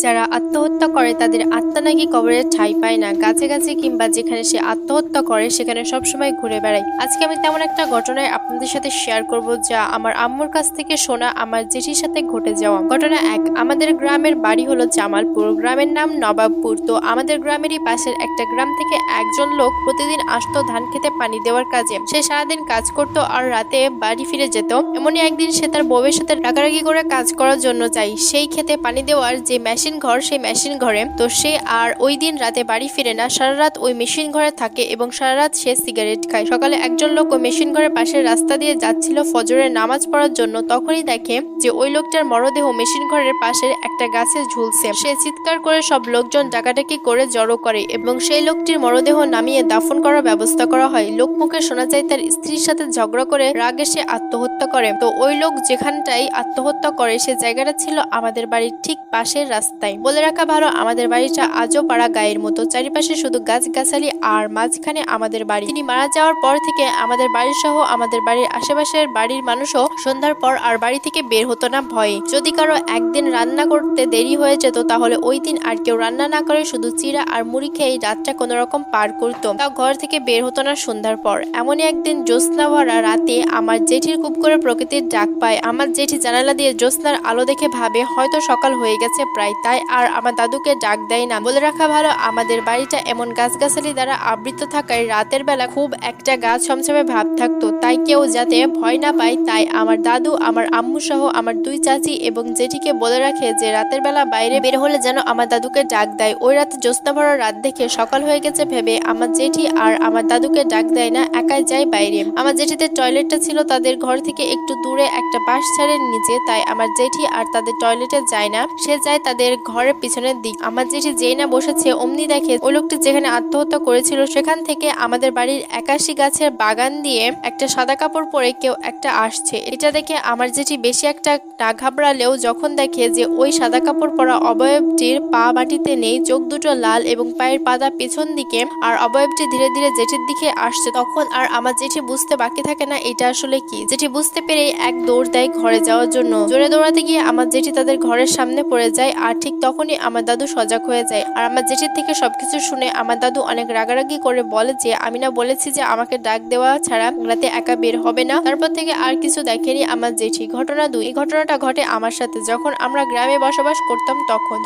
যারা আত্মহত্যা করে তাদের আত্মা নাকি কবরের ঠাঁই পায় না, গাছে গাছে কিংবা যেখানে সে আত্মহত্যা করে সেখানে সবসময় ঘুরে বেড়ায়। আজকে আমি তেমন একটা ঘটনায় আপনাদের সাথে শেয়ার করব যা আমার আম্মুর কাছ থেকে শোনা, আমার জেঠির সাথে ঘটে যাওয়া। ঘটনা 1। আমাদের গ্রামের বাড়ি হলো জামালপুর, গ্রামের নাম নবাবপুর। তো আমাদের গ্রামেরই পাশের একটা গ্রাম থেকে একজন লোক প্রতিদিন আসতো ধান খেতে পানি দেওয়ার কাজে। সে সারাদিন কাজ করত আর রাতে বাড়ি ফিরে যেত। এমনই একদিন সে তার বউয়ের সাথে রাগারাগি করে কাজ করার জন্য চাই সেই খেতে পানি দেওয়ার যে মেশিন ঘর, সেই মেশিন ঘরে। তো সে আর ওই দিন রাতে বাড়ি ফিরে না, সারা রাত ওই মেশিন ঘরে থাকে এবং সারা রাত সে সিগারেট খায়। সকালে একজন লোক ওই মেশিন ঘরের পাশের রাস্তা দিয়ে যাচ্ছিল ফজরের নামাজ পড়ার জন্য, তখনই দেখে যে ওই লোকটার মরদেহ মেশিন ঘরের পাশের একটা গাছে ঝুলছে। সে চিৎকার করে সব লোকজন ডাকাডাকি করে জড়ো করে এবং সেই লোকটির মরদেহ নামিয়ে দাফন করার ব্যবস্থা করা হয়। লোক মুখে শোনা যায় তার স্ত্রীর সাথে ঝগড়া করে রাগে সে আত্মহত্যা করে। তো ওই লোক যেখানটাই আত্মহত্যা করে সে জায়গাটা ছিল আমাদের বাড়ির ঠিক পাশের রাস্তায়। বলে রাখা ভালো, আমাদের বাড়িটা আজও পাড়া গায়ের মতো, চারিপাশে শুধু গাছগাছালি আর মাঝখানে আমাদের বাড়ি। তিনি মারা যাওয়ার পর থেকে আমাদের বাড়ি সহ আমাদের বাড়ির আশেপাশের বাড়ির মানুষও সন্ধ্যার পর আর বাড়ি থেকে বের হতো না ভয়ে। যদি কারো একদিন রান্না করতে দেরি হয়ে যেত তাহলে ওই দিন আর কেউ রান্না না করে শুধু চিড়া আর মুড়ি খেয়ে রাতটা কোনো রকম পার করতো, তাও ঘর থেকে বের হতো না সন্ধ্যার পর। এমনই একদিন জ্যোৎস্না ভরা রাতে আমার জেঠির খুব করে প্রকৃতির ডাক পায়। আমার জেঠি জানালা দিয়ে জ্যোৎস্নার আলো দেখে ভাবে হয়তো সকাল হয়ে গেছে প্রায়, তাই আর আমার দাদুকে ডাক দেয় না। বলে রাখা ভালো, আমাদের বাড়িটা এমন গাছগাছালি দ্বারা আবৃত থাকায় রাতের বেলা খুব একটা গাছ ছমছমে ভাব থাকতো, তাই কেউ যাতে ভয় না পায় তাই আমার দাদু, আমার আম্মু সহ আমার দুই চাচি এবং জেঠিকে বলে রাখে যে রাতের বেলা বাইরে বের হলে যেন আমার দাদুকে ডাক দেয়। ওই রাতে জ্যোৎস্না ভরা রাত দেখে সকাল হয়ে গেছে ভেবে আমার জেঠি আর আমার দাদুকে ডাক দেয় না, একাই যায় বাইরে। আমার জেঠিদের টয়লেটটা ছিল তাদের ঘর থেকে একটু দূরে একটা বাঁশ ঝাড়ের নিচে, তাই আমার জেঠি আর তাদের টয়লেটে যায় না, সে যায় তাদের ঘরের পিছনের দিক। আমার জেঠি যেই না বসেছে অমনি দেখে ওই লোকটি যেখানে আত্মহত্যা করেছিল সেখান থেকে আমাদের বাড়ির 81 গাছের বাগান দিয়ে একটা সাদা কাপড় পরে কেউ একটা আসছে। এটা দেখে আমার জেঠি বেশি একটা না ঘাবড়ালেও যখন দেখে যে ওই সাদা কাপড় পরা অবয়বটির পা মাটিতে নেই, চোখ দুটো লাল এবং পায়ের পাতা পেছন দিকে, আর অবয়বটি ধীরে ধীরে জেঠির দিকে আসছে, তখন আর আমার জেঠি বুঝতে বাকি থাকে না এটা আসলে কি। জেঠি বুঝতে পেরে এক দৌড় দেয় ঘরে যাওয়ার জন্য। জোরে দৌড়াতে গিয়ে আমার জেঠি তাদের ঘরের সামনে পড়ে যায়, আর ঠিক তখনই আমার দাদু সজাগ হয়ে যায়। আর আমার জেঠির থেকে সবকিছু শুনে আমার দাদু অনেক রাগারাগি করে বলে যে আমি না বলেছি যে আমাকে ডাক দেওয়া ছাড়া রাতে একা বের হবে না। তারপর থেকে আর কিছু দেখেনি আমার জেঠি। ঘটনা 2। এই ঘটনাটা ঘটে আমার সাথে যখন আমরা গ্রামে বসবাস করতাম।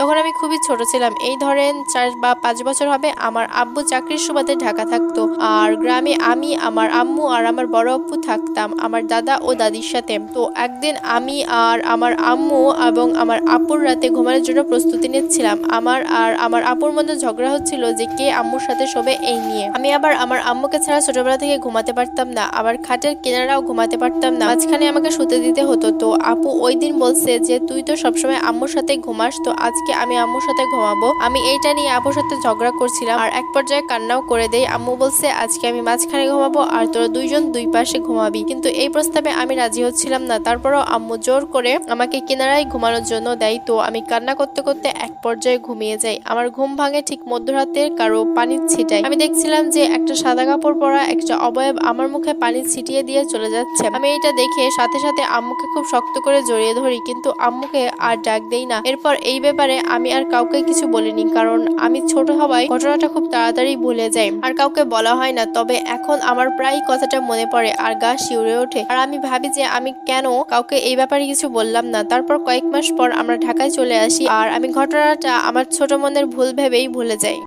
তখন আমি খুবই ছোট ছিলাম, এই ধরেন 4 বা 5 বছর হবে। আমার আব্বু চাকরির সুবাদে ঢাকা থাকতো আর গ্রামে আমি, আমার আম্মু আর আমার বড় আব্বু থাকতাম আমার দাদা ও দাদির সাথে। তো একদিন আমি আর আমার আম্মু এবং আমার আপুর রাতে ঘুমানোর জন্য প্রস্তুতি নিচ্ছিলাম। আমার আর আমার আপুর মধ্যে ঝগড়া হচ্ছিল যে কে আম্মুর সাথে শোবে এই নিয়ে। আমি আবার আমার আম্মুকে ছাড়া ছোটবেলা থেকে ঘুমাতে পারতাম না, আবার খাটের কিনারাও ঘুমাতে পারতাম না, মাঝখানে আমাকে শুতে দিতে হতো। তো আপু ওই দিন বলছে যে তুই তো সবসময় আম্মুর সাথে ঘুমাস, তো আজকে আমি আম্মুর সাথে ঘুমাবো। আমি এইটা নিয়ে আপুর সাথে ঝগড়া করছিলাম আর এক পর্যায়ে কান্নাও করে দেই। আম্মু বলছে আজকে আমি মাঝখানে ঘুমাবো আর তোরা দুইজন দুই পাশে ঘুমাবি, কিন্তু এই প্রস্তাবে আমি রাজি হচ্ছিলাম না। তারপরও আম্মু জোর করে আমাকে কিনারায় ঘুমানোর জন্য দেয়। তো আমি কান্না করতে করতে এক পর্যায়ে ঘুমিয়ে যাই। আমার ঘুম ভাঙে ঠিক মধ্যরাতে কারো পানি ছিটায়। আমি দেখছিলাম যে একটা সাদা কাপড় পরা একটা অবয়ব আমার মুখে পানি ছিটিয়ে দিয়ে চলে যাচ্ছে। আমি এটা দেখে সাথে সাথে আম্মুকে খুব শক্ত করে জড়িয়ে ধরি, কিন্তু আম্মুকে আর ডাক দেই না। এরপর এই ব্যাপারে আমি আর কাউকে কিছু বলিনি, কারণ আমি ছোট হওয়ায় ঘটনাটা খুব তাড়াতাড়ি ভুলে যাই আর কাউকে বলা হয় না। তবে এখন আমার প্রায় কথাটা মনে পড়ে আর গা শিউরে ওঠে, আর আমি ভাবি যে আমি কেন কাউকে এই ব্যাপারে কিছু বললাম না। তারপর কয়েক মাস পর আমরা ঢাকায় চলে আসি আর আমি ঘটনাটা আমার ছোট মনের ভুল ভেবেই ভুলে যাই।